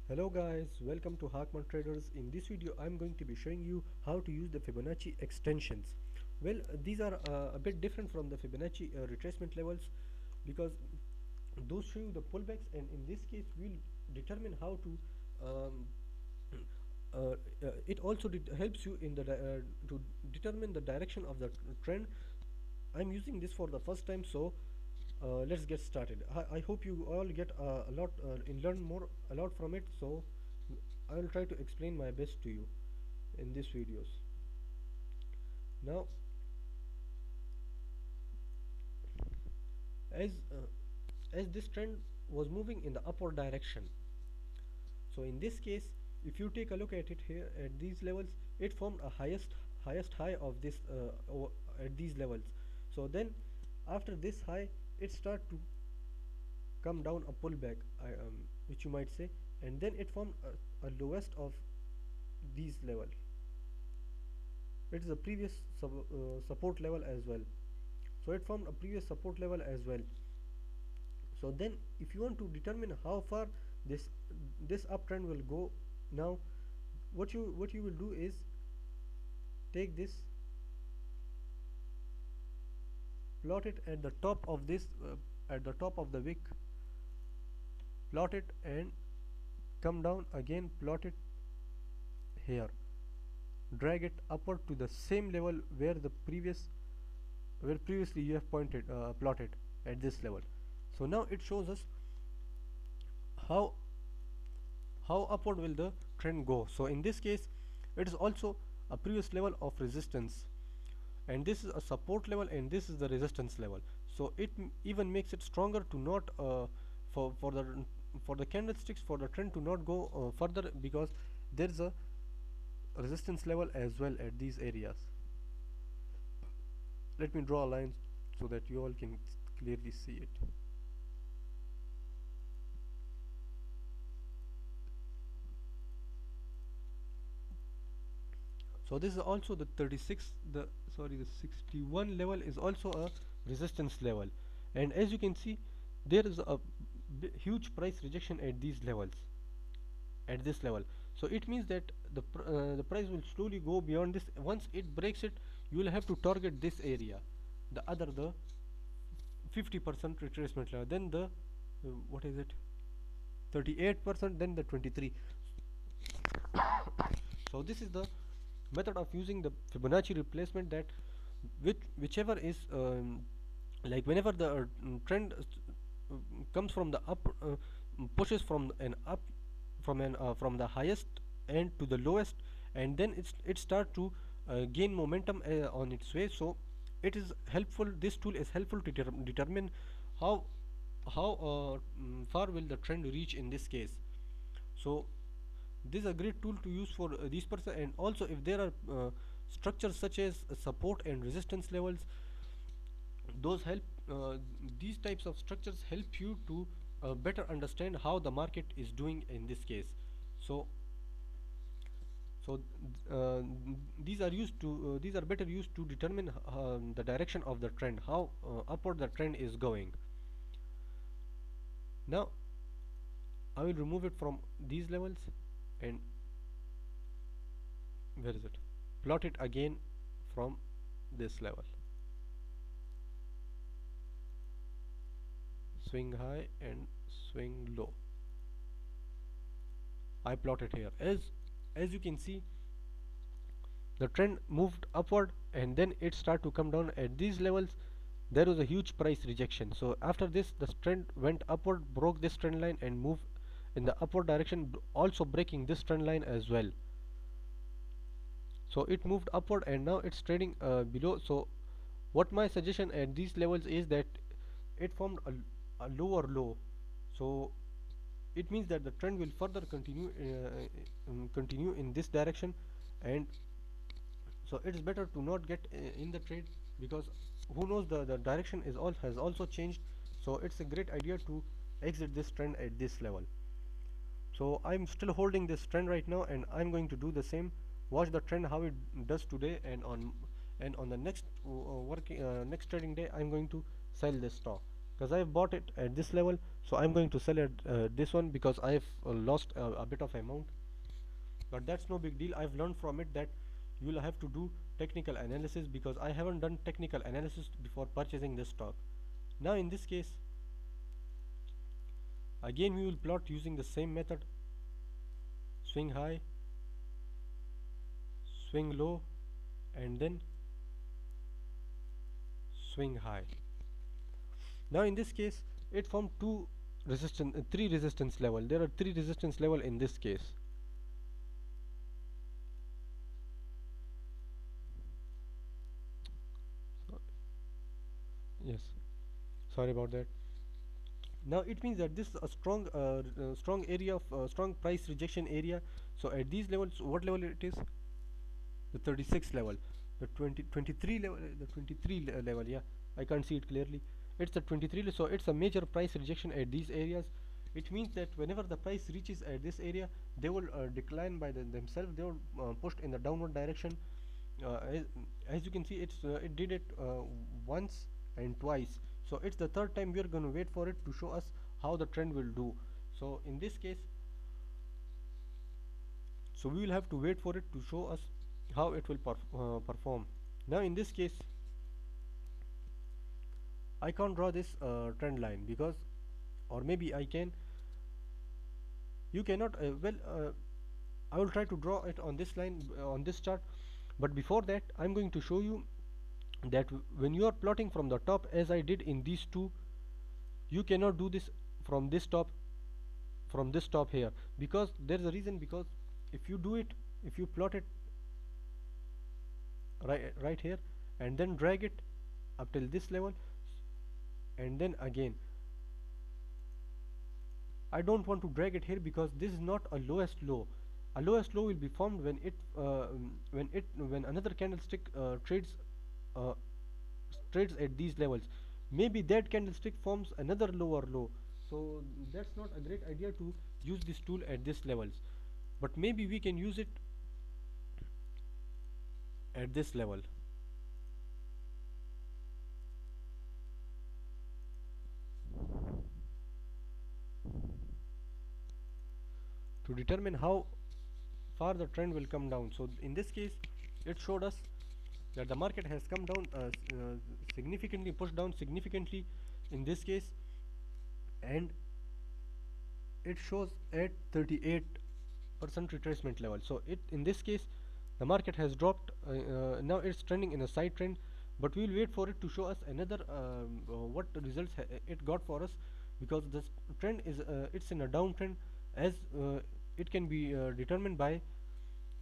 Hello guys, welcome to Hakman Traders. In this video I'm going to be showing you how to use the Fibonacci extensions. These are a bit different from the Fibonacci retracement levels because those show you the pullbacks, and in this case we'll determine how to um, it also helps you in the to determine the direction of the trend. I'm using this for the first time, so let's get started. I hope you all get a lot and learn more a lot from it. So I will try to explain my best to you in these videos. Now, as uh, as this trend was moving in the upward direction, so in this case, if you take a look at it here at these levels, it formed a highest high of this at these levels. So then, after this high, it start to come down a pullback, which you might say, and then it formed a lowest of these level. It is a previous support level as well. So it formed a previous support level as well. So then, if you want to determine how far this this uptrend will go, now what you will do is take this, plot it at the top of this at the top of the wick, plot it and come down again, plot it here, drag it upward to the same level where previously you have plotted at this level. So now it shows us how upward will the trend go. So in this case, it is also a previous level of resistance, and this is a support level, and this is the resistance level. So it even makes it stronger to not for the candlesticks, for the trend to not go further, because there is a resistance level as well at these areas. Let me draw a line so that you all can clearly see it. So this is also the 61 level is also a resistance level, and as you can see, there is a huge price rejection at these levels, at this level. So it means that the price will slowly go beyond this. Once it breaks it, you will have to target this area, the 50% retracement level, then the what is it, 38%, then the 23. So this is the method of using the Fibonacci replacement, that whichever is like whenever the trend comes from the up, pushes from an up, from the highest end to the lowest, and then it start to gain momentum on its way. So it is helpful, this tool is helpful to determine how far will the trend reach in this case. So this is a great tool to use for these person, and also if there are structures such as support and resistance levels, those help these types of structures help you to better understand how the market is doing in this case. So these are better used to determine the direction of the trend, how upward the trend is going. Now I will remove it from these levels, and where is it, plot it again from this level, swing high and swing low. I plot it here. As you can see, the trend moved upward and then it started to come down at these levels. There was a huge price rejection. So after this, the trend went upward, broke this trend line and moved in the upward direction, also breaking this trend line as well. So it moved upward and now it's trading below. So what my suggestion at these levels is that it formed a lower low. So it means that the trend will further continue in this direction, and so it's better to not get in the trade, because who knows, the direction has also changed. So it's a great idea to exit this trend at this level. So I'm still holding this trend right now, and I'm going to do the same. Watch the trend how it does today, and on the next next trading day I'm going to sell this stock. because I've bought it at this level, so I'm going to sell it this one because I've lost a bit of amount. But that's no big deal. I've learned from it that you will have to do technical analysis, because I haven't done technical analysis before purchasing this stock. Now in this case, again we will plot using the same method: swing high, swing low, and then swing high. Now in this case, it formed three resistance level. There are three resistance level in this case. Yes, sorry about that. Now it means that this is a strong area of strong price rejection area. So at these levels, what level it is? The 36 level, the 23 level, the 23 level. Yeah, I can't see it clearly. It's the 23, so it's a major price rejection at these areas. It means that whenever the price reaches at this area, they will decline by themselves. They will pushed in the downward direction. As you can see, it did it once and twice. So it's the third time we are going to wait for it to show us how the trend will do. So in this case, so we will have to wait for it to show us how it will perform. Now in this case, I can't draw this trend line because, or maybe I can. You cannot. I will try to draw it on this line, on this chart. But before that, I'm going to show you that when you are plotting from the top, as I did in these two, you cannot do this from this top here, because there is a reason. Because if you do it, if you plot it right here and then drag it up till this level, and then again, I don't want to drag it here because this is not a lowest low. A lowest low will be formed when another candlestick uh, trades at these levels. Maybe that candlestick forms another lower low. So that's not a great idea to use this tool at this levels. But maybe we can use it at this level. To determine how far the trend will come down. So in this case, it showed us that the market has come down significantly, pushed down significantly in this case, and it shows at 38% retracement level. So it, in this case, the market has dropped. Now it's trending in a side trend, but we will wait for it to show us another what results it got for us, because this trend is it's in a downtrend, as it can be determined by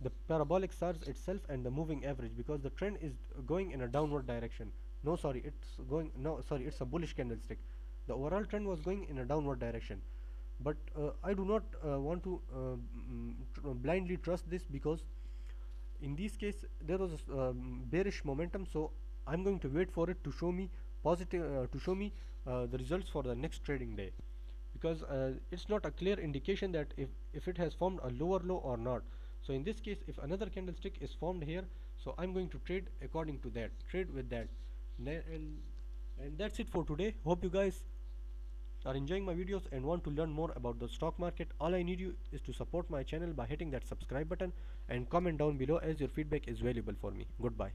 the parabolic SARS itself and the moving average, because the trend is going in a downward direction. No, sorry, it's a bullish candlestick. The overall trend was going in a downward direction, but I do not want to blindly trust this, because in this case there was bearish momentum. So I'm going to wait for it to show me the results for the next trading day, because it's not a clear indication that if it has formed a lower low or not. So in this case, if another candlestick is formed here, so I'm going to trade according to that, trade with that. And that's it for today. Hope you guys are enjoying my videos and want to learn more about the stock market. All I need you is to support my channel by hitting that subscribe button and comment down below, as your feedback is valuable for me. Goodbye.